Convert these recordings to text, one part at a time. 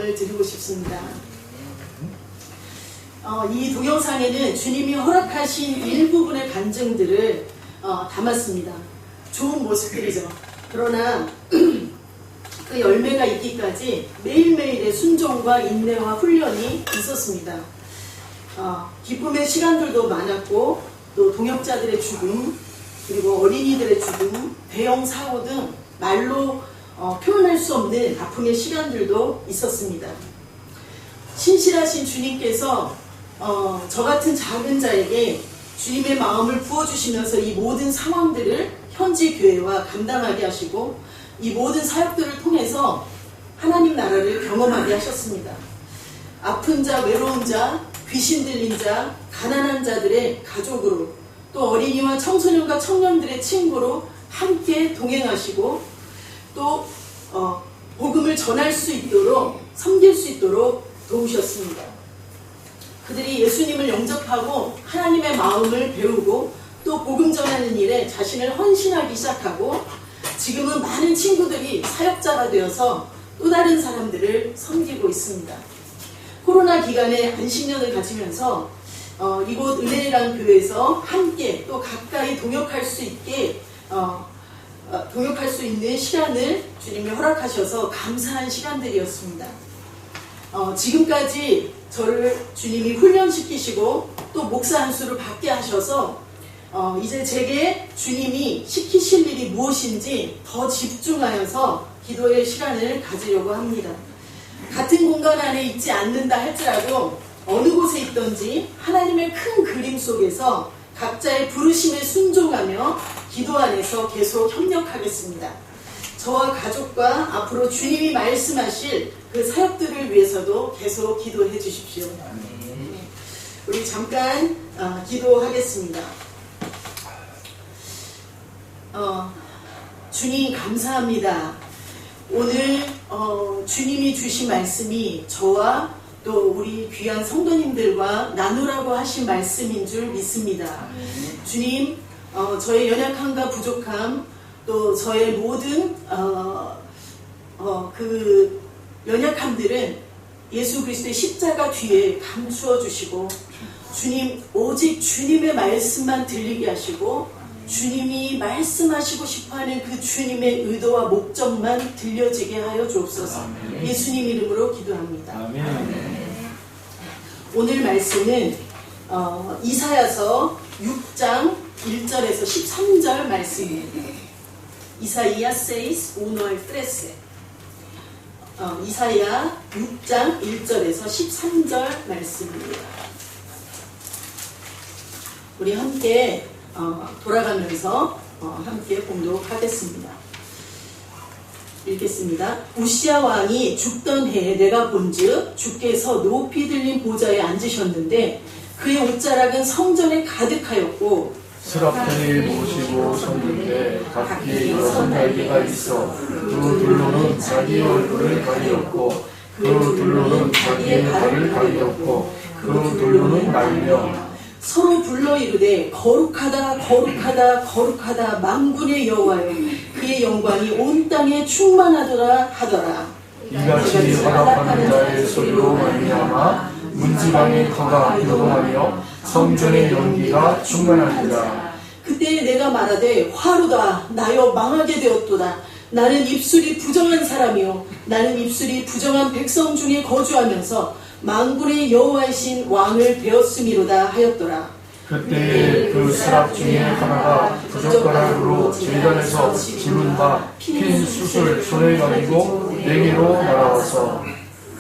말씀을 드리고 싶습니다. 이 동영상에는 주님이 허락하신 일부분의 간증들을 담았습니다. 좋은 모습들이죠. 그러나 그 열매가 있기까지 매일매일의 순종과 인내와 훈련이 있었습니다. 기쁨의 시간들도 많았고, 또 동역자들의 죽음, 그리고 어린이들의 죽음, 대형 사고 등 말로 표현할 수 없는 아픔의 시간들도 있었습니다. 신실하신 주님께서 저 같은 작은 자에게 주님의 마음을 부어주시면서 이 모든 상황들을 현지 교회와 감당하게 하시고, 이 모든 사역들을 통해서 하나님 나라를 경험하게 하셨습니다. 아픈 자, 외로운 자, 귀신 들린 자, 가난한 자들의 가족으로, 또 어린이와 청소년과 청년들의 친구로 함께 동행하시고, 또 복음을 전할 수 있도록, 섬길 수 있도록 도우셨습니다. 그들이 예수님을 영접하고 하나님의 마음을 배우고 또 복음 전하는 일에 자신을 헌신하기 시작하고, 지금은 많은 친구들이 사역자가 되어서 또 다른 사람들을 섬기고 있습니다. 코로나 기간에 안식년을 가지면서 이곳 은혜라는 교회에서 함께 또 가까이 동역할 수 있게 동역할 수 있는 시간을 주님이 허락하셔서 감사한 시간들이었습니다. 지금까지 저를 주님이 훈련시키시고 또 목사 한 수를 받게 하셔서 이제 제게 주님이 시키실 일이 무엇인지 더 집중하여서 기도의 시간을 가지려고 합니다. 같은 공간 안에 있지 않는다 할지라도 어느 곳에 있든지 하나님의 큰 그림 속에서 각자의 부르심에 순종하며 기도 안에서 계속 협력하겠습니다. 저와 가족과 앞으로 주님이 말씀하실 그 사역들을 위해서도 계속 기도해 주십시오. 우리 잠깐 기도하겠습니다. 주님 감사합니다. 오늘 주님이 주신 말씀이 저와 또 우리 귀한 성도님들과 나누라고 하신 말씀인 줄 믿습니다. 주님, 저의 연약함과 부족함, 또 저의 모든 그 연약함들은 예수 그리스도의 십자가 뒤에 감추어 주시고, 주님 오직 주님의 말씀만 들리게 하시고, 주님이 말씀하시고 싶어하는 그 주님의 의도와 목적만 들려지게 하여 주옵소서. 예수님 이름으로 기도합니다. 아멘. 오늘 말씀은 이사야서 6장 1절에서 13절 말씀입니다. Isaías 6, 1 al 13. 이사야 6장 1절에서 13절 말씀입니다. 우리 함께 돌아가면서 함께 봉독하겠습니다. 읽겠습니다. 우시야 왕이 죽던 해에 내가 본즉 주께서 높이 들린 보좌에 앉으셨는데 그의 옷자락은 성전에 가득하였고, 스랍들이 모시고 섰는데 각기에 일어선 날개가 있어 그 둘로는 자기의 얼굴을 가리었고 그 둘로는 자기의 발을 가리었고 그 둘로는 날며 서로 불러 이르되 거룩하다 거룩하다 거룩하다 만군의 여호와여, 그의 영광이 온 땅에 충만하더라 하더라. 이같이 화답하는 자의 소리로 말미암아 문지방의 터가 이동하며 성전의 연기가 충만하니라. 그때 내가 말하되 화루다 나여 망하게 되었도다. 나는 입술이 부정한 사람이요 나는 입술이 부정한 백성 중에 거주하면서 만군의 여호와이신 왕을 배웠음이로다 하였더라. 그때 그 스랍 중에 하나가 부젓가락으로 제단에서 부른 바 핀 숯을 손에 가지고 내게로 날아와서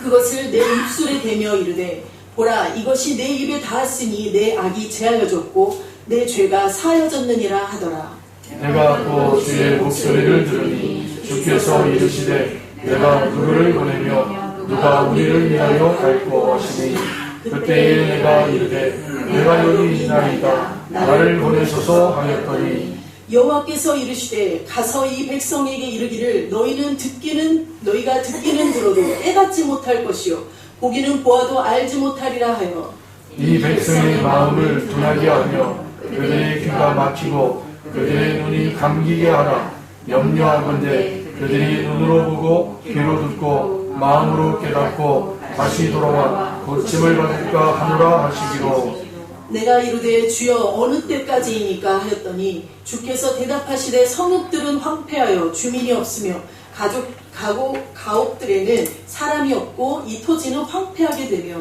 그것을 내 입술에 대며 이르되 보라 이것이 내 입에 닿았으니 내 악이 제하여졌고 내 죄가 사하여졌느니라 하더라. 내가 또 주의 목소리를 들으니 주께서 이르시되 내가 누구를 보내며 누가 우리를 위하여 갈고 하시니 그때에 내가 이르되 내가 여기 있나이다 나를 보내소서 하였더니 여호와께서 이르시되 가서 이 백성에게 이르기를 너희가 듣기는 들어도 깨닫지 못할 것이요 보기는 보아도 알지 못하리라 하여 이 백성의 마음을 둔하게 하며 그들의 귀가 막히고 그들의 눈이 감기게 하라. 염려하건대 그들이 눈으로 보고 귀로 듣고 마음으로 깨닫고 다시 돌아와 고침을 받을까 하노라 하시기로. 내가 이르되 주여 어느 때까지이니까 하였더니 주께서 대답하시되 성읍들은 황폐하여 주민이 없으며 가옥들에는 사람이 없고 이 토지는 황폐하게 되며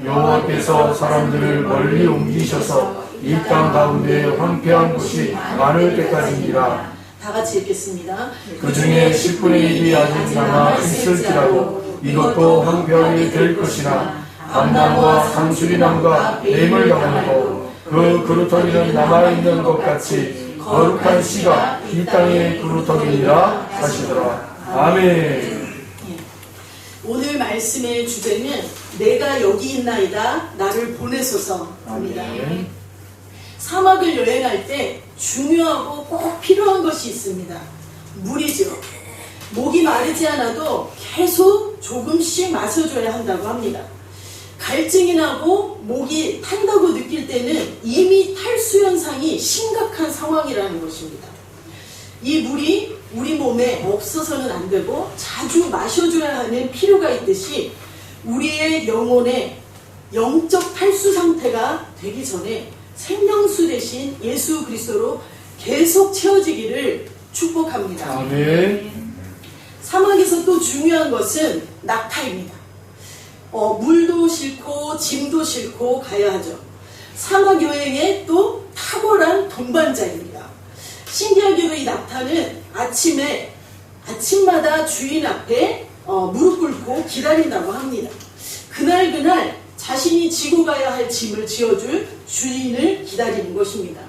여호와께서 사람들을 멀리 옮기셔서 이 땅 가운데 황폐한 곳이 많을 때까지니라. 다 같이 읽겠습니다. 그 중에 10분의 1이 아직 남아 있을지라도 이것도 황폐하게 될 것이나 감나무와 상수리나무가 뱀을 당하고 그 그루터기는 남아있는 것 같이 거룩한 씨가 이 땅의 그루터기니라 하시더라. 아멘. 오늘 말씀의 주제는 내가 여기 있나이다 나를 보내소서입니다. 사막을 여행할 때 중요하고 꼭 필요한 것이 있습니다. 물이죠. 목이 마르지 않아도 계속 조금씩 마셔줘야 한다고 합니다. 갈증이 나고 목이 탄다고 느낄 때는 이미 탈수 현상이 심각한 상황이라는 것입니다. 이 물이 우리 몸에 없어서는 안 되고 자주 마셔줘야 하는 필요가 있듯이 우리의 영혼의 영적 탈수 상태가 되기 전에 생명수 대신 예수 그리스도로 계속 채워지기를 축복합니다. 아멘. 사막에서 또 중요한 것은 낙타입니다. 물도 싫고 짐도 싫고 가야 하죠. 사막 여행에 또 탁월한 동반자입니다. 신기하게도 이 낙타는 아침마다 주인 앞에 무릎 꿇고 기다린다고 합니다. 그날 자신이 지고 가야 할 짐을 지어줄 주인을 기다리는 것입니다.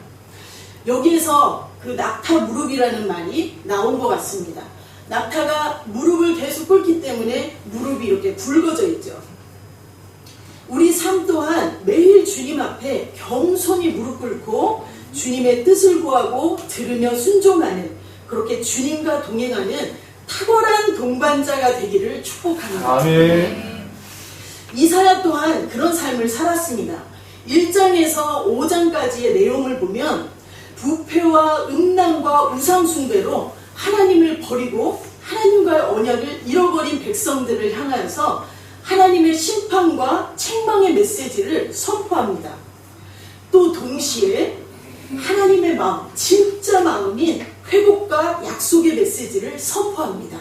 여기에서 그 낙타 무릎이라는 말이 나온 것 같습니다. 낙타가 무릎을 계속 꿇기 때문에 무릎이 이렇게 굵어져 있죠. 우리 삶 또한 매일 주님 앞에 겸손히 무릎 꿇고 주님의 뜻을 구하고 들으며 순종하는, 그렇게 주님과 동행하는 탁월한 동반자가 되기를 축복합니다. 아멘. 이사야 또한 그런 삶을 살았습니다. 1장에서 5장까지의 내용을 보면 부패와 음란과 우상숭배로 하나님을 버리고 하나님과의 언약을 잃어버린 백성들을 향하여서 하나님의 심판과 책망의 메시지를 선포합니다. 또 동시에 하나님의 마음, 진짜 마음인 회복과 약속의 메시지를 선포합니다.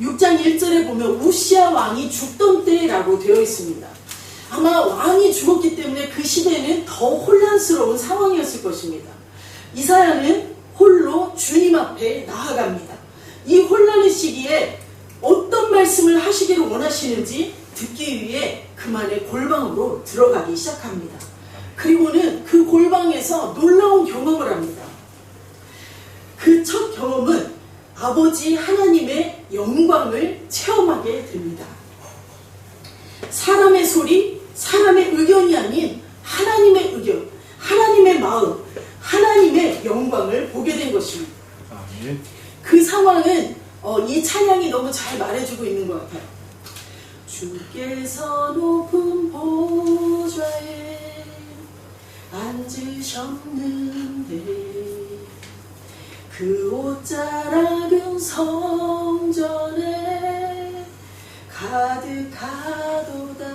6장 1절에 보면 우시야 왕이 죽던 때라고 되어 있습니다. 아마 왕이 죽었기 때문에 그 시대는 더 혼란스러운 상황이었을 것입니다. 이사야는 홀로 주님 앞에 나아갑니다. 이 혼란의 시기에 어떤 말씀을 하시기를 원하시는지 듣기 위해 그만의 골방으로 들어가기 시작합니다. 그리고는 그 골방에서 놀라운 경험을 합니다. 그 첫 경험은 아버지 하나님의 영광을 체험하게 됩니다. 사람의 소리, 사람의 의견이 아닌 하나님의 의견, 하나님의 마음, 하나님의 영광을 보게 된 것입니다. 그 상황은 이 찬양이 너무 잘 말해주고 있는 것 같아요. 주께서 높은 보좌에 앉으셨는데 그 옷자락은 성전에 가득하도다.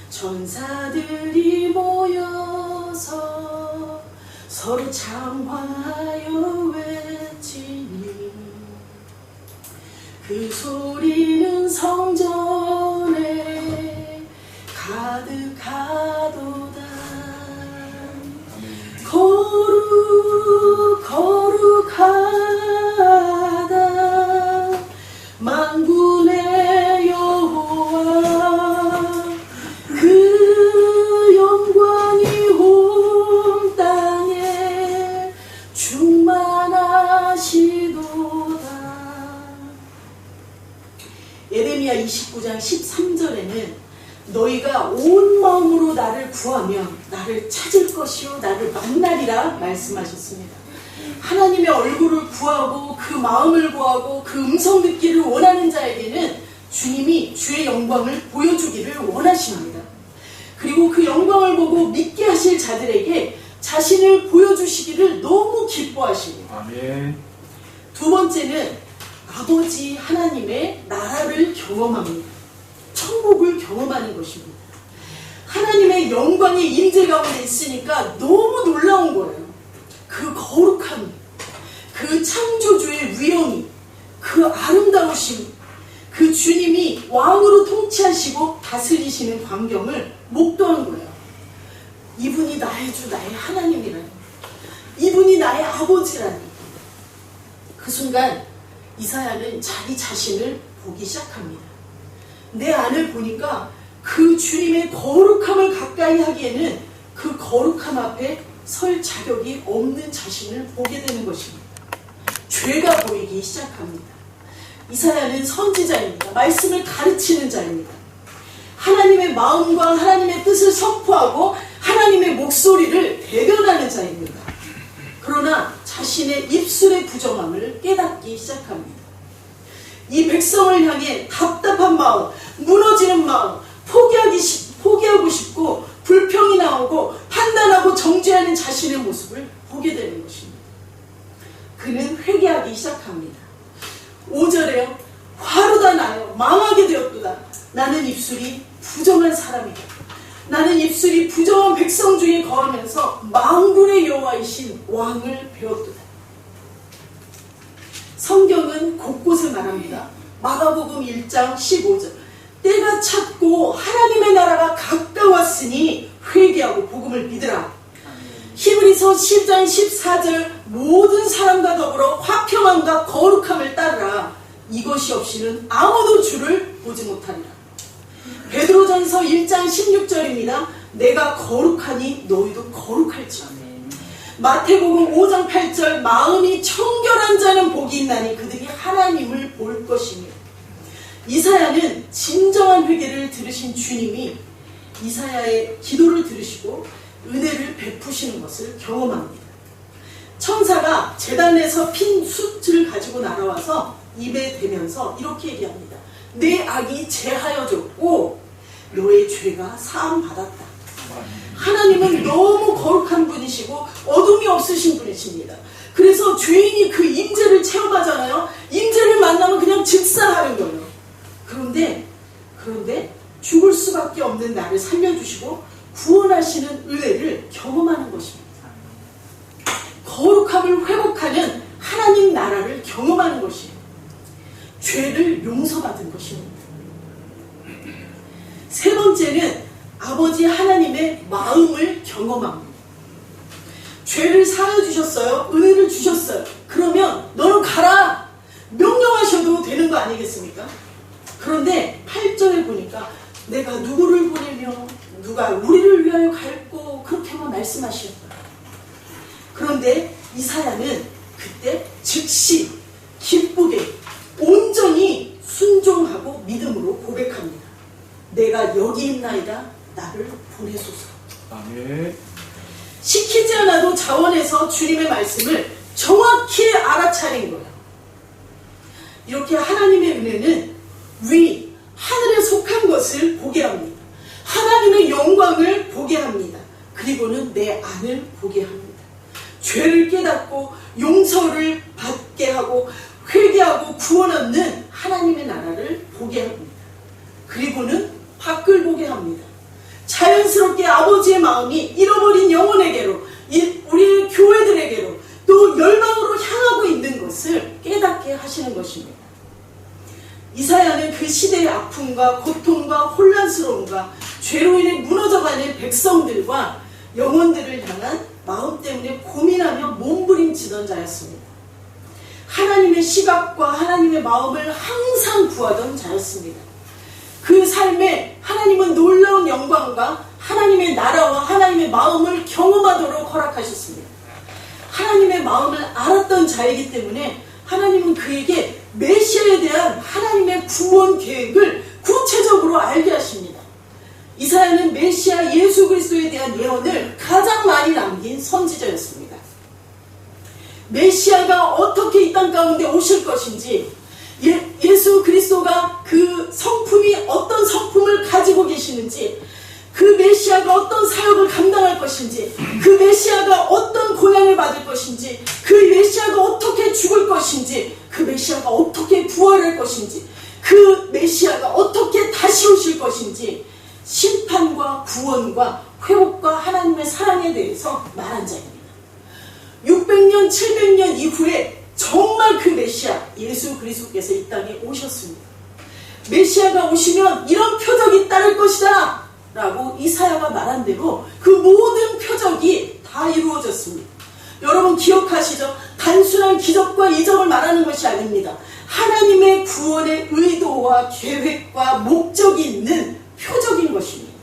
천사들이 모여서 서로 창화하여 외치니 그 소리는 성전에 가득하도다. 거룩하다 만군의 여호와, 그 영광이 온 땅에 충만하시도다. 예레미야 29장 13절에는 너희가 온 마음으로 나를 구하면 나를 찾을 것이요 나를 만나리라 말씀하셨습니다. 하나님의 얼굴을 구하고 그 마음을 구하고 그 음성 듣기를 원하는 자에게는 주님이 주의 영광을 보여주기를 원하십니다. 그리고 그 영광을 보고 믿게 하실 자들에게 자신을 보여주시기를 너무 기뻐하십니다. 아멘. 두 번째는 아버지 하나님의 나라를 경험합니다. 천국을 경험하는 것입니다. 하나님의 영광의 임재 가운데 있으니까 너무 놀라운 거예요. 그 거룩함, 그 창조주의 위엄이, 그 아름다우심, 그 주님이 왕으로 통치하시고 다스리시는 광경을 목도한 거예요. 이분이 나의 주, 나의 하나님이라니. 이분이 나의 아버지라니. 그 순간 이사야는 자기 자신을 보기 시작합니다. 내 안을 보니까 그 주님의 거룩함을 가까이 하기에는 그 거룩함 앞에 설 자격이 없는 자신을 보게 되는 것입니다. 죄가 보이기 시작합니다. 이사야는 선지자입니다. 말씀을 가르치는 자입니다. 하나님의 마음과 하나님의 뜻을 선포하고 하나님의 목소리를 대변하는 자입니다. 그러나 자신의 입술의 부정함을 깨닫기 시작합니다. 이 백성을 향해 답답한 마음, 무너지는 마음, 포기하고 싶고 불평이 나오고 판단하고 정죄하는 자신의 모습을 보게 되는 것입니다. 그는 회개하기 시작합니다. 5절에요. 화로다 나여 망하게 되었도다. 나는 입술이 부정한 사람이다. 나는 입술이 부정한 백성 중에 거하면서 만군의 여호와이신 왕을 배웠도다. 성경은 곳곳에 말합니다. 마가복음 1장 15절. 때가 찼고 하나님의 나라가 가까웠으니 회개하고 복음을 믿으라. 히브리서 10장 14절. 모든 사람과 더불어 화평함과 거룩함을 따르라. 이것이 없이는 아무도 주를 보지 못하리라. 베드로전서 1장 16절입니다. 내가 거룩하니 너희도 거룩할지어다. 마태복음 5장 8절. 마음이 청결한 자는 복이 있나니 그들이 하나님을 볼 것이며. 이사야는 진정한 회개를 들으신 주님이 이사야의 기도를 들으시고 은혜를 베푸시는 것을 경험합니다. 천사가 제단에서 핀 숯을 가지고 날아와서 입에 대면서 이렇게 얘기합니다. 내 악이 제하여졌고 너의 죄가 사함받았다. 하나님은 너무 거룩한 분이시고 어둠이 없으신 분이십니다. 그래서 죄인이 그 임재를 체험하잖아요. 임재를 만나면 그냥 즉사하는 거예요. 그런데 죽을 수밖에 없는 나를 살려주시고 구원하시는 은혜를 경험하는 것입니다. 거룩함을 회복하는 하나님 나라를 경험하는 것이에요. 죄를 용서받은 것입니다. 세 번째는 아버지 하나님의 마음을 경험합니다. 죄를 사하여 주셨어요. 은혜를 주셨어요. 그러면 너는 가라! 명령하셔도 되는 거 아니겠습니까? 그런데 8절에 보니까 내가 누구를 보내며 누가 우리를 위하여 갈고 그렇게만 말씀하셨다. 그런데 이사야는 그때 즉시 기쁘게 온전히 순종하고 믿음으로 고백합니다. 내가 여기 있나이다. 나를 보내소서. 아멘. 시키지 않아도 자원해서 주님의 말씀을 정확히 알아차린 거예요. 이렇게 하나님의 은혜는 하늘에 속한 것을 보게 합니다. 하나님의 영광을 보게 합니다. 그리고는 내 안을 보게 합니다. 죄를 깨닫고 용서를 받게 하고 회개하고 구원 얻는 하나님의 나라를 보게 합니다. 그리고는 밖을 보게 합니다. 자연스럽게 아버지의 마음이 잃어버린 영혼에게로, 우리의 교회들에게로, 또 열방으로 향하고 있는 것을 깨닫게 하시는 것입니다. 이사야는 그 시대의 아픔과 고통과 혼란스러움과 죄로 인해 무너져가는 백성들과 영혼들을 향한 마음 때문에 고민하며 몸부림치던 자였습니다. 하나님의 시각과 하나님의 마음을 항상 구하던 자였습니다. 그 삶에 하나님은 놀라운 영광과 하나님의 나라와 하나님의 마음을 경험하도록 허락하셨습니다. 하나님의 마음을 알았던 자이기 때문에 하나님은 그에게 메시아에 대한 하나님의 구원 계획을 구체적으로 알게 하십니다. 이사야는 메시아 예수 그리스도에 대한 예언을 가장 많이 남긴 선지자였습니다. 메시아가 어떻게 이 땅 가운데 오실 것인지, 예수 그리스도가 그 성품이 어떤 성품을 가지고 계시는지, 그 메시아가 어떤 사역을 감당할 것인지, 그 메시아가 어떤 고난을 받을 것인지, 그 메시아가 어떻게 죽을 것인지, 그 그 메시아가 어떻게 부활할 것인지, 그 메시아가 어떻게 다시 오실 것인지 심판과 구원과 회복과 하나님의 사랑에 대해서 말한 자입니다. 600년, 700년 이후에 정말 그 메시아 예수 그리스도께서 이 땅에 오셨습니다. 메시아가 오시면 이런 표적이 따를 것이다 라고 이사야가 말한 대로 그 모든 표적이 다 이루어졌습니다. 여러분 기억하시죠? 단순한 기적과 이적을 말하는 것이 아닙니다. 하나님의 구원의 의도와 계획과 목적이 있는 표적인 것입니다.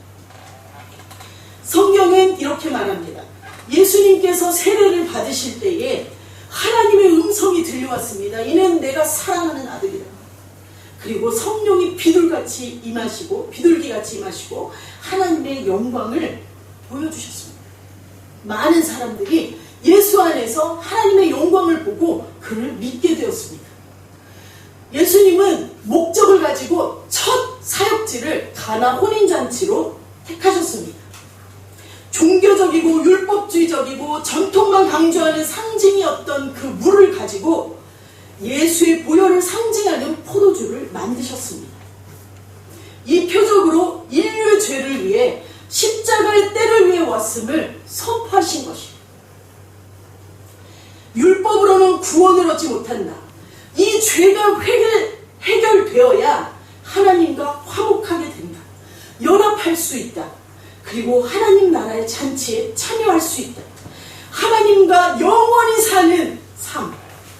성경은 이렇게 말합니다. 예수님께서 세례를 받으실 때에 하나님의 음성이 들려왔습니다. 이는 내가 사랑하는 아들이다. 그리고 성령이 비둘기같이 임하시고 하나님의 영광을 보여주셨습니다. 많은 사람들이 예수 안에서 하나님의 영광을 보고 그를 믿게 되었습니다. 예수님은 목적을 가지고 첫 사역지를 가나 혼인잔치로 택하셨습니다. 종교적이고 율법주의적이고 전통만 강조하는 상징이었던 그 물을 가지고 예수의 보혈을 상징하는 포도주를 만드셨습니다. 이 표적으로 인류의 죄를 위해 십자가의 때를 위해 왔음을 선포하신 것입니다. 율법으로는 구원을 얻지 못한다. 이 죄가 해결되어야 하나님과 화목하게 된다. 연합할 수 있다. 그리고 하나님 나라의 잔치에 참여할 수 있다. 하나님과 영원히 사는 삶,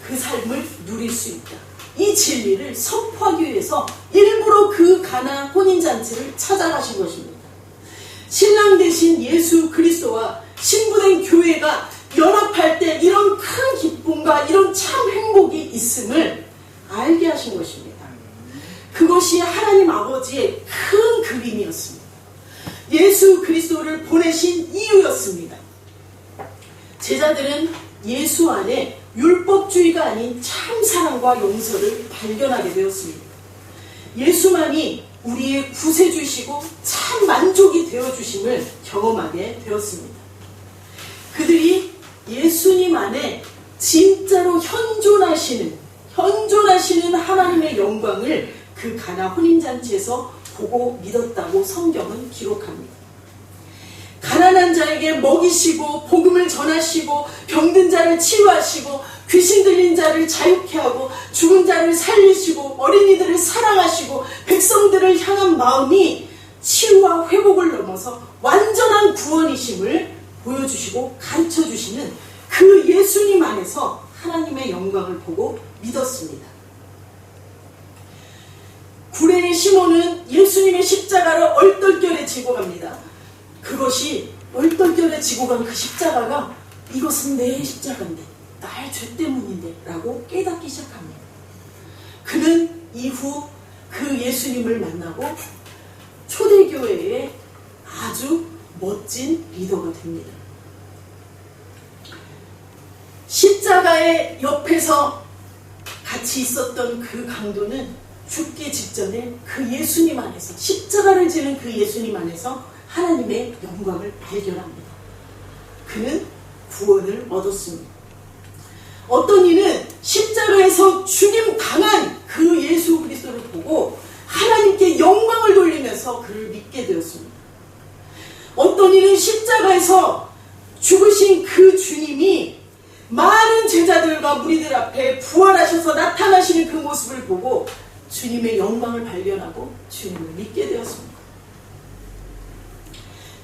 그 삶을 누릴 수 있다. 이 진리를 선포하기 위해서 일부러 그 가나 혼인잔치를 찾아가신 것입니다. 신랑 되신 예수 그리스도와 신부된 교회가 연합할 때 이런 큰 기쁨과 이런 참 행복이 있음을 알게 하신 것입니다. 그것이 하나님 아버지의 큰 그림이었습니다. 예수 그리스도를 보내신 이유였습니다. 제자들은 예수 안에 율법주의가 아닌 참 사랑과 용서를 발견하게 되었습니다. 예수만이 우리의 구세주시고 참 만족이 되어주심을 경험하게 되었습니다. 그들이 예수님 안에 진짜로 현존하시는 하나님의 영광을 그 가나 혼인잔치에서 보고 믿었다고 성경은 기록합니다. 가난한 자에게 먹이시고 복음을 전하시고 병든 자를 치유하시고 귀신 들린 자를 자유케 하고 죽은 자를 살리시고 어린이들을 사랑하시고 백성들을 향한 마음이 치유와 회복을 넘어서 완전한 구원이심을 보여주시고 가르쳐주시는 그 예수님 안에서 하나님의 영광을 보고 믿었습니다. 구레의 시몬은 예수님의 십자가를 얼떨결에 지고 갑니다. 그것이 얼떨결에 지고 간 그 십자가가 이것은 내 십자가인데 나의 죄 때문인데 라고 깨닫기 시작합니다. 그는 이후 그 예수님을 만나고 초대교회의 아주 멋진 리더가 됩니다. 십자가의 옆에서 같이 있었던 그 강도는 죽기 직전에 그 예수님 안에서 십자가를 지는 그 예수님 안에서 하나님의 영광을 발견합니다. 그는 구원을 얻었습니다. 어떤 이는 십자가에서 죽임 당한 그 예수 그리스도를 보고 하나님께 영광을 돌리면서 그를 믿게 되었습니다. 어떤 이는 십자가에서 죽으신 그 주님이 많은 제자들과 무리들 앞에 부활하셔서 나타나시는 그 모습을 보고 주님의 영광을 발견하고 주님을 믿게 되었습니다.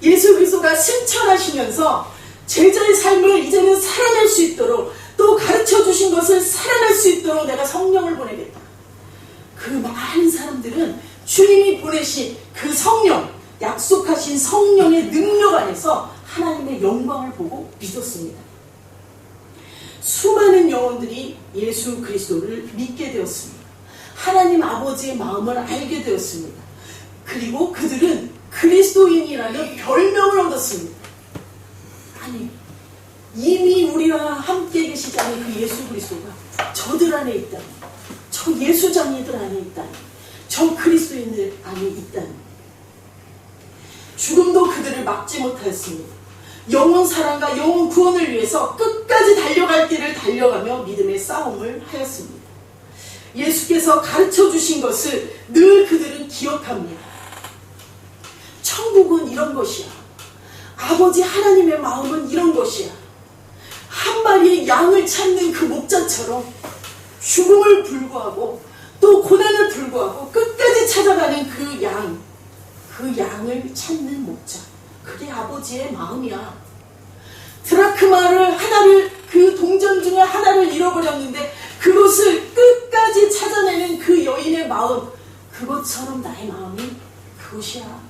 예수 그리스도가 승천하시면서 제자의 삶을 이제는 살아낼 수 있도록 또 가르쳐 주신 것을 살아낼 수 있도록 내가 성령을 보내겠다. 그 많은 사람들은 주님이 보내신 그 성령, 약속하신 성령의 능력 안에서 하나님의 영광을 보고 믿었습니다. 수많은 영혼들이 예수 그리스도를 믿게 되었습니다. 하나님 아버지의 마음을 알게 되었습니다. 그리고 그들은 그리스도인이라는 별명을 얻었습니다. 아니, 이미 우리와 함께 계시지 않은 그 예수 그리스도가 저들 안에 있다니, 저 예수장이들 안에 있다니, 저 그리스도인들 안에 있다니. 죽음도 그들을 막지 못하였습니다. 영원 사랑과 영원 구원을 위해서 끝까지 달려갈 길을 달려가며 믿음의 싸움을 하였습니다. 예수께서 가르쳐 주신 것을 늘 그들은 기억합니다. 천국은 이런 것이야. 아버지 하나님의 마음은 이런 것이야. 한 마리의 양을 찾는 그 목자처럼 죽음을 불구하고 또 고난을 불구하고 끝까지 찾아가는 그 양을 찾는 목자. 그게 아버지의 마음이야. 드라크마를 하나를, 그 동전 중에 하나를 잃어버렸는데 그것을 끝까지 찾아내는 그 여인의 마음, 그것처럼 나의 마음이 그것이야.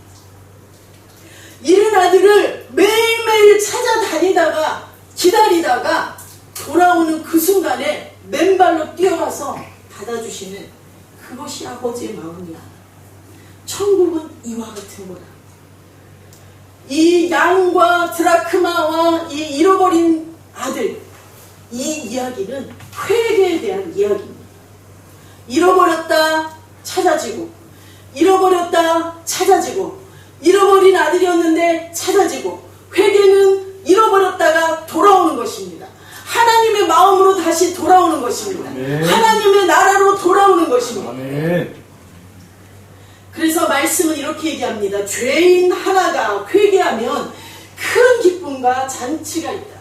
잃은 아들을 매일매일 찾아다니다가 기다리다가 돌아오는 그 순간에 맨발로 뛰어가서 받아주시는 그것이 아버지의 마음이야. 천국은 이와 같은 거다. 이 양과 드라크마와 이 잃어버린 아들, 이 이야기는 회개에 대한 이야기입니다. 잃어버렸다 찾아지고, 잃어버렸다 찾아지고, 잃어버린 아들이었는데 찾아지고, 회개는 잃어버렸다가 돌아오는 것입니다. 하나님의 마음으로 다시 돌아오는 것입니다. 아멘. 하나님의 나라로 돌아오는 것입니다. 아멘. 그래서 말씀은 이렇게 얘기합니다. 죄인 하나가 회개하면 큰 기쁨과 잔치가 있다.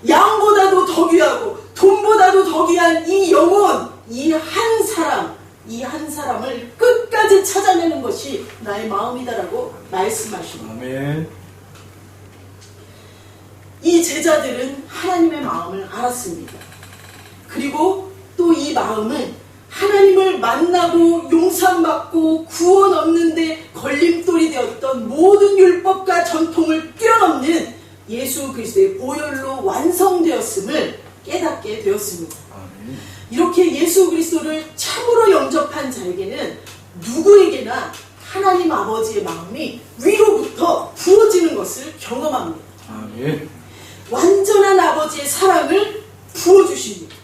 양보다도 더 귀하고 돈보다도 더 귀한 이 영혼, 이 한 사람을 끝까지 찾아내는 것이 나의 마음이다라고 말씀하십니다. 아멘. 이 제자들은 하나님의 마음을 알았습니다. 그리고 또 이 마음은 하나님을 만나고 용서받고 구원 얻는데 걸림돌이 되었던 모든 율법과 전통을 뛰어넘는 예수 그리스도의 보혈로 완성되었음을 깨닫게 되었습니다. 아멘. 이렇게 예수 그리스도를 참으로 영접한 자에게는 누구에게나 하나님 아버지의 마음이 위로부터 부어지는 것을 경험합니다. 아멘. 완전한 아버지의 사랑을 부어주십니다.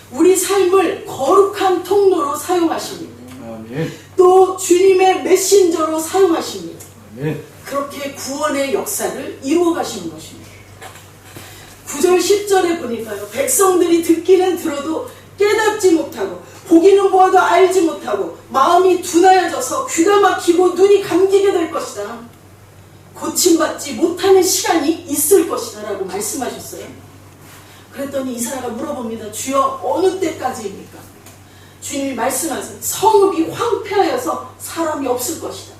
우리 삶을 거룩한 통로로 사용하십니다. 아멘. 또 주님의 메신저로 사용하십니다. 아멘. 그렇게 구원의 역사를 이루어 가시는 것입니다. 9절 10절에 보니까요, 백성들이 듣기는 들어도 깨닫지 못하고 보기는 보아도 알지 못하고 마음이 둔하여져서 귀가 막히고 눈이 감기게 될 것이다. 고침받지 못하는 시간이 있을 것이다 라고 말씀하셨어요. 그랬더니 이사야가 물어봅니다. 주여 어느 때까지입니까? 주님이 말씀하세요. 성읍이 황폐하여서 사람이 없을 것이다.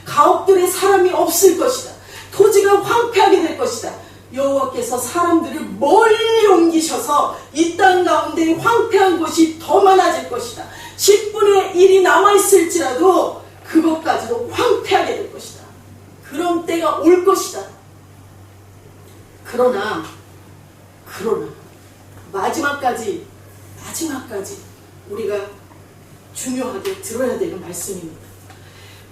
가옥들에 사람이 없을 것이다. 토지가 황폐하게 될 것이다. 여호와께서 사람들을 멀리 옮기셔서 이 땅 가운데 황폐한 곳이 더 많아질 것이다. 10분의 1이 남아있을지라도 그것까지도 황폐하게 될 것이다. 그런 때가 올 것이다. 그러나 마지막까지 우리가 중요하게 들어야 되는 말씀입니다.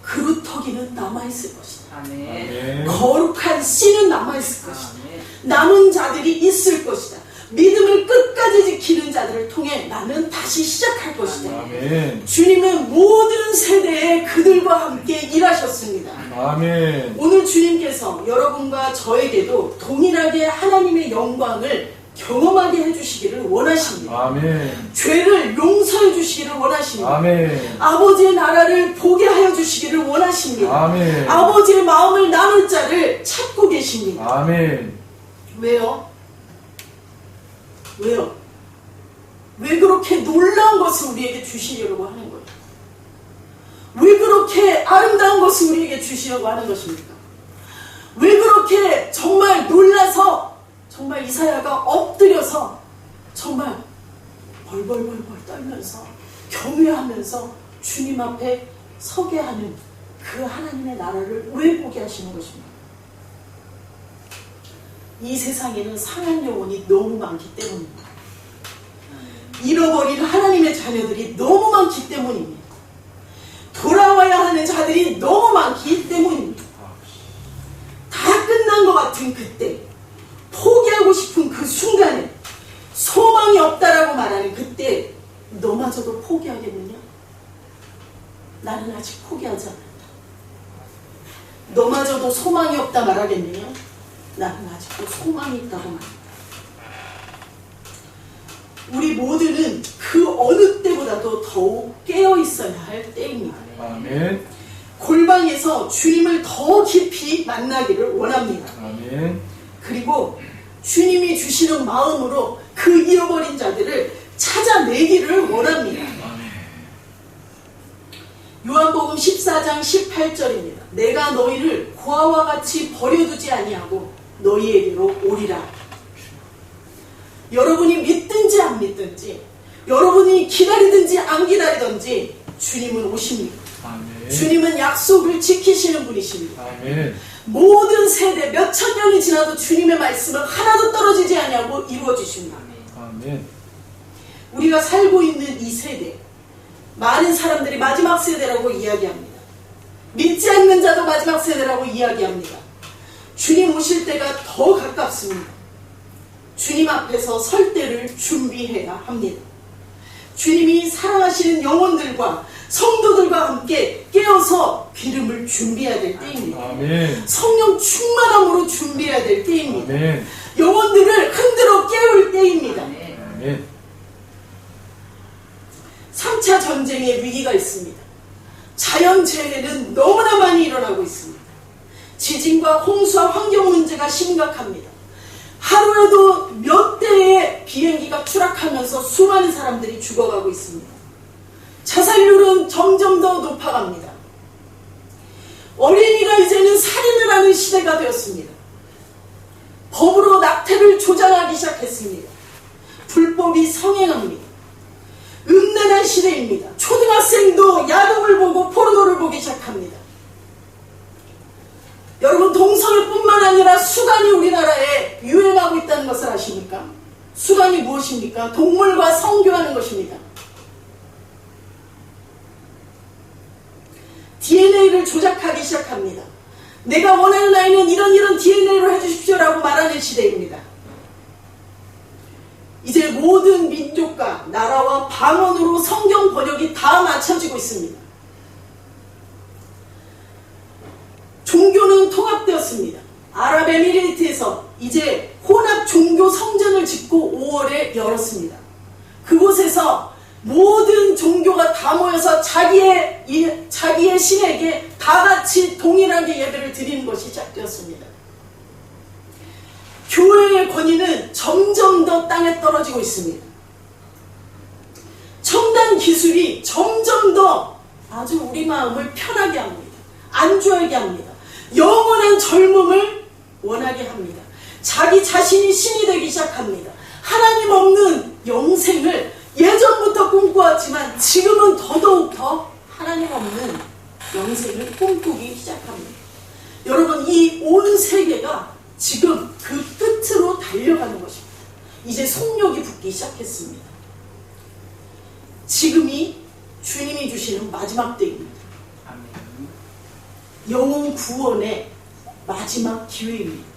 그루터기는 남아있을 것이다. 아멘. 거룩한 씨는 남아있을 것이다. 아멘. 남은 자들이 있을 것이다. 믿음을 끝까지 지키는 자들을 통해 나는 다시 시작할 것이다. 아멘. 주님은 모든 세대에 그들과 함께 일하셨습니다. 아멘. 오늘 주님께서 여러분과 저에게도 동일하게 하나님의 영광을 경험하게 해주시기를 원하십니다. 아멘. 죄를 용서해 주시기를 원하십니다. 아멘. 아버지의 나라를 보게 하여 주시기를 원하십니다. 아멘. 아버지의 마음을 나눌 자를 찾고 계십니다. 아멘. 왜요? 왜 그렇게 놀라운 것을 우리에게 주시려고 하는 거예요? 왜 그렇게 아름다운 것을 우리에게 주시려고 하는 것입니까? 왜 그렇게 정말 놀라서 정말 이사야가 엎드려서 정말 벌벌벌벌 떨면서 경외하면서 주님 앞에 서게 하는 그 하나님의 나라를 왜 보게 하시는 것입니까? 이 세상에는 상한 영혼이 너무 많기 때문입니다. 잃어버린 하나님의 자녀들이 너무 많기 때문입니다. 돌아와야 하는 자들이 너무 많기 때문입니다. 다 끝난 것 같은 그때, 포기하고 싶은 그 순간에, 소망이 없다라고 말하는 그때 너마저도 포기하겠느냐? 나는 아직 포기하지 않는다. 너마저도 소망이 없다 말하겠느냐? 나는 아직도 소망이 있다고 말합니다. 우리 모두는 그 어느 때보다도 더욱 깨어 있어야 할 때입니다. 아멘. 골방에서 주님을 더 깊이 만나기를 원합니다. 아멘. 그리고 주님이 주시는 마음으로 그 잃어버린 자들을 찾아내기를 원합니다. 요한복음 14장 18절입니다. 내가 너희를 고아와 같이 버려두지 아니하고 너희에게로 오리라. 여러분이 믿든지 안 믿든지, 여러분이 기다리든지 안 기다리든지 주님은 오십니다. 아멘. 주님은 약속을 지키시는 분이십니다. 아멘. 모든 세대 몇 천 년이 지나도 주님의 말씀은 하나도 떨어지지 아니하고 이루어지십니다. 아멘. 우리가 살고 있는 이 세대, 많은 사람들이 마지막 세대라고 이야기합니다. 믿지 않는 자도 마지막 세대라고 이야기합니다. 주님 오실 때가 더 가깝습니다. 주님 앞에서 설 때를 준비해야 합니다. 주님이 사랑하시는 영혼들과 성도들과 함께 깨어서 기름을 준비해야 될 때입니다. 아멘. 성령 충만함으로 준비해야 될 때입니다. 아멘. 영혼들을 흔들어 깨울 때입니다. 아멘. 3차 전쟁의 위기가 있습니다. 자연재해는 너무나 많이 일어나고 있습니다. 지진과 홍수와 환경 문제가 심각합니다. 하루에도 몇 대의 비행기가 추락하면서 수많은 사람들이 죽어가고 있습니다. 자살률은 점점 더 높아갑니다. 어린이가 이제는 살인을 하는 시대가 되었습니다. 법으로 낙태를 조장하기 시작했습니다. 불법이 성행합니다. 음란한 시대입니다. 초등학생도 야동을 보고 포르노를 보기 시작합니다. 여러분, 동성애뿐만 아니라 수간이 우리나라에 유행하고 있다는 것을 아십니까? 수간이 무엇입니까? 동물과 성교하는 것입니다. DNA를 조작하기 시작합니다. 내가 원하는 아이는 이런 DNA로 해주십시오라고 말하는 시대입니다. 이제 모든 민족과 나라와 방언으로 성경 번역이 다 맞춰지고 있습니다. 종교는 통합되었습니다. 아랍에미레이트에서 이제 혼합 종교 성전을 짓고 5월에 열었습니다. 그곳에서 모든 종교가 다 모여서 자기의 신에게 다 같이 동일하게 예배를 드리는 것이 시작되었습니다. 교회의 권위는 점점 더 땅에 떨어지고 있습니다. 첨단 기술이 점점 더 아주 우리 마음을 편하게 합니다. 안주하게 합니다. 영원한 젊음을 원하게 합니다. 자기 자신이 신이 되기 시작합니다. 하나님 없는 영생을 예전부터 꿈꿔왔지만 지금은 더더욱 더 하나님 없는 영생을 꿈꾸기 시작합니다. 여러분, 이 온 세계가 지금 그 끝으로 달려가는 것입니다. 이제 속력이 붙기 시작했습니다. 지금이 주님이 주시는 마지막 때입니다. 영혼 구원의 마지막 기회입니다.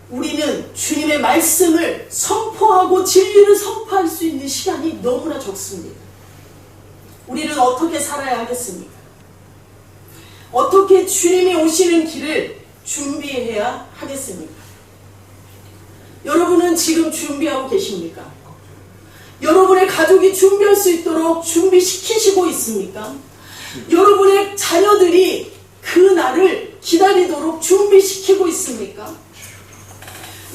우리는 주님의 말씀을 선포하고 진리를 선포할 수 있는 시간이 너무나 적습니다. 우리는 어떻게 살아야 하겠습니까? 어떻게 주님이 오시는 길을 준비해야 하겠습니까? 여러분은 지금 준비하고 계십니까? 여러분의 가족이 준비할 수 있도록 준비시키시고 있습니까? 여러분의 자녀들이 그 날을 기다리도록 준비시키고 있습니까?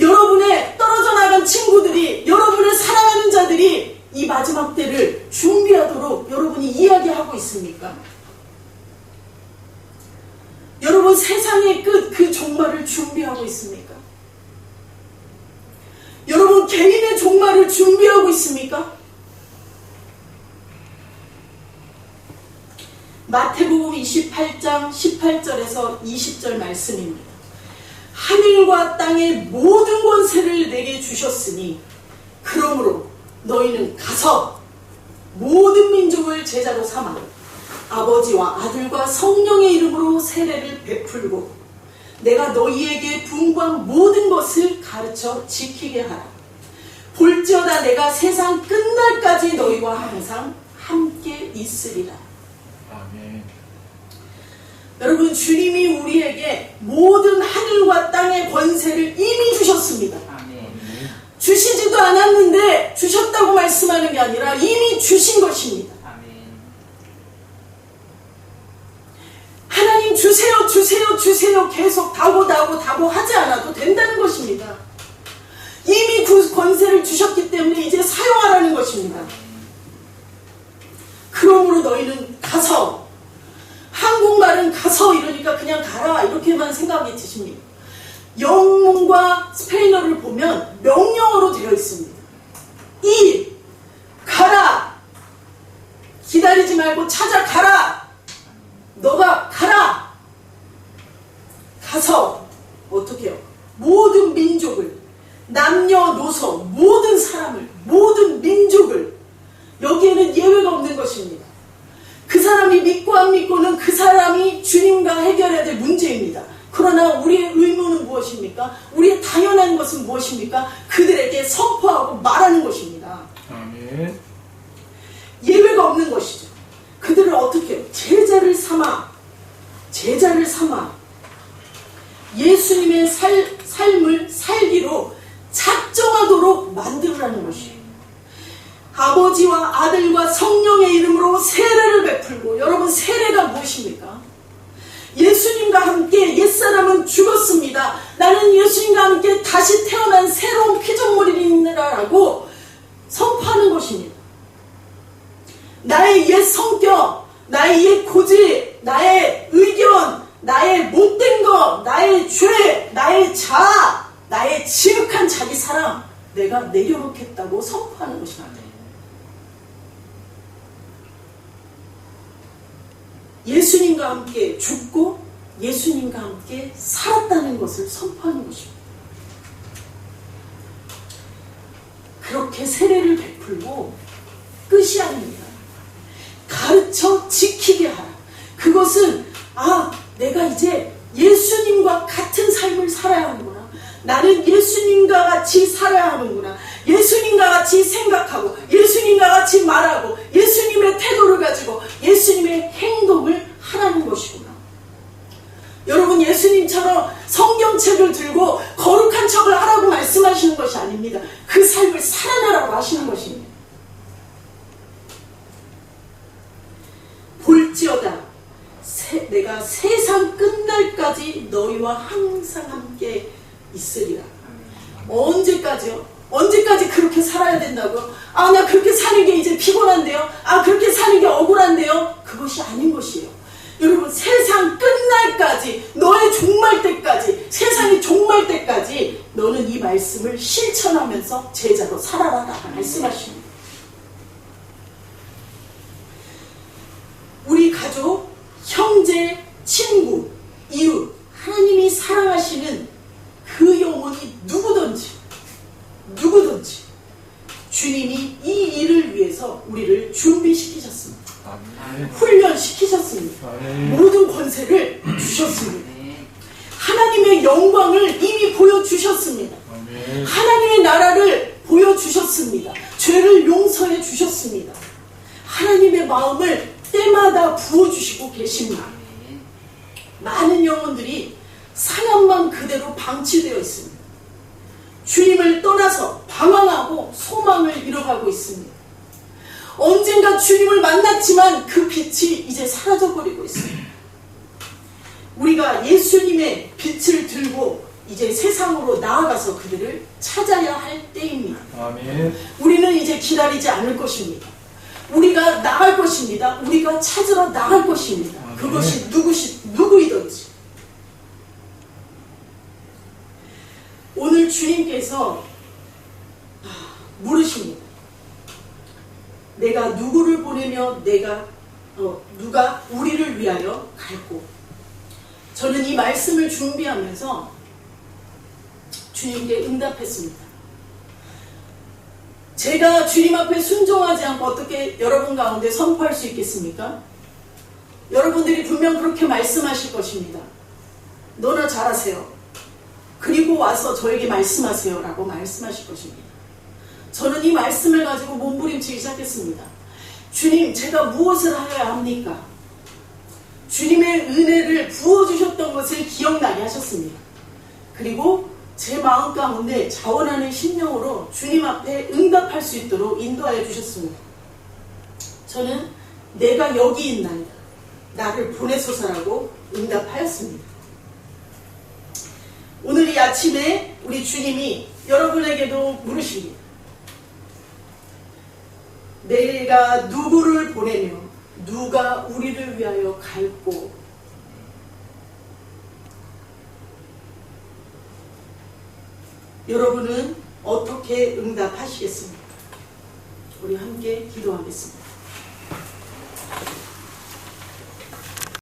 여러분의 떨어져 나간 친구들이, 여러분의 사랑하는 자들이 이 마지막 때를 준비하도록 여러분이 이야기하고 있습니까? 여러분, 세상의 끝, 그 종말을 준비하고 있습니까? 여러분, 개인의 종말을 준비하고 있습니까? 마태복음 28장 18절에서 20절 말씀입니다. 하늘과 땅의 모든 권세를 내게 주셨으니 그러므로 너희는 가서 모든 민족을 제자로 삼아 아버지와 아들과 성령의 이름으로 세례를 베풀고 내가 너희에게 분부한 모든 것을 가르쳐 지키게 하라. 볼지어다 내가 세상 끝날까지 너희와 항상 함께 있으리라. 아멘. 여러분, 주님이 우리에게 모든 하늘과 땅의 권세를 이미 주셨습니다. 아멘. 주시지도 않았는데 주셨다고 말씀하는 게 아니라 이미 주신 것입니다. 하나님 주세요, 주세요, 주세요 계속 다고 하지 않아도 된다는 것입니다. 이미 그 권세를 주셨기 때문에 이제 사용하라는 것입니다. 그러므로 너희는 가서, 한국말은 가서 이러니까 그냥 가라 이렇게만 생각이 드십니다. 영문과 스페인어를 보면 명령어로 되어 있습니다. 가라, 기다리지 말고 찾아가라. 너가 가라. 가서 어떻게 해요? 모든 민족을, 남녀노소, 모든 사람을, 모든 민족을, 여기에는 예외가 없는 것입니다. 그 사람이 믿고 안 믿고는 그 사람이 주님과 해결해야 될 문제입니다. 그러나 우리의 의무는 무엇입니까? 우리의 당연한 것은 무엇입니까? 그들에게 선포하고 말하는 것입니다. 아멘. 예외가 없는 것이죠. 그들을 어떻게 해요? 제자를 삼아 예수님의 삶을 살기로 작정하도록 만들으라는 것이에요. 아버지와 아들과 성령의 이름으로 세례를 베풀고, 여러분 세례가 무엇입니까? 예수님과 함께 옛사람은 죽었습니다. 나는 예수님과 함께 다시 태어난 새로운 피조물이라고 선포하는 것입니다. 나의 옛 성격, 나의 옛 고집, 나의 의견, 나의 못된 것, 나의 죄, 나의 자아, 나의 지극한 자기 사랑, 내가 내려놓겠다고 선포하는 것입니다. 예수님과 함께 죽고 예수님과 함께 살았다는 것을 선포하는 것입니다. 그렇게 세례를 베풀고 끝이 아닙니다. 가르쳐 지키게 하라. 그것은 내가 이제 예수님과 같은 삶을 살아야 하는구나. 나는 예수님과 같이 살아야 하는구나. 예수님과 같이 생각하고 예수님과 같이 말하고 예수님의 태도를 가지고 예수님의 행동을 하라는 것이구나. 여러분, 예수님처럼 성경책을 들고 거룩한 척을 하라고 말씀하시는 것이 아닙니다. 그 삶을 살아내라고 하시는 것입니다. 볼지어다 내가 세상 끝날까지 너희와 항상 함께 있으리라. 언제까지요? 언제까지 그렇게 살아야 된다고요? 나 그렇게 사는 게 이제 피곤한데요? 그렇게 사는 게 억울한데요? 그것이 아닌 것이에요. 여러분, 세상 끝날까지, 너의 종말 때까지, 세상이 종말 때까지 너는 이 말씀을 실천하면서 제자로 살아라 라고 말씀하십니다. 우리 가족, 형제, 친구, 이웃, 하나님이 사랑하시는 그 영혼이 누구든지 주님이 이 일을 위해서 우리를 준비시키셨습니다. 아멘. 훈련시키셨습니다. 아멘. 모든 권세를 주셨습니다. 하나님의 영광을 이미 보여주셨습니다. 아멘. 하나님의 나라를 보여주셨습니다. 죄를 용서해 주셨습니다. 하나님의 마음을 때마다 부어주시고 계십니다. 많은 영혼들이 상한 마음 그대로 방치되어 있습니다. 주님을 떠나서 방황하고 소망을 잃어가고 있습니다. 언젠가 주님을 만났지만 그 빛이 이제 사라져버리고 있습니다. 우리가 예수님의 빛을 들고 이제 세상으로 나아가서 그들을 찾아야 할 때입니다. 아멘. 우리는 이제 기다리지 않을 것입니다. 우리가 나갈 것입니다. 우리가 찾으러 나갈 것입니다. 아멘. 그것이 누구이든지. 오늘 주님께서 물으십니다. 내가 누구를 보내며 누가 우리를 위하여 갈고. 저는 이 말씀을 준비하면서 주님께 응답했습니다. 제가 주님 앞에 순종하지 않고 어떻게 여러분 가운데 선포할 수 있겠습니까? 여러분들이 분명 그렇게 말씀하실 것입니다. 너나 잘하세요. 그리고 와서 저에게 말씀하세요 라고 말씀하실 것입니다. 저는 이 말씀을 가지고 몸부림치기 시작했습니다. 주님, 제가 무엇을 하여야 합니까? 주님의 은혜를 부어주셨던 것을 기억나게 하셨습니다. 그리고 제 마음 가운데 자원하는 심령으로 주님 앞에 응답할 수 있도록 인도하여 주셨습니다. 저는 내가 여기 있나이다, 나를 보내소서라고 응답하였습니다. 오늘 이 아침에 우리 주님이 여러분에게도 물으십니다. 내가 누구를 보내며 누가 우리를 위하여 갈고? 여러분은 어떻게 응답하시겠습니까? 우리 함께 기도하겠습니다.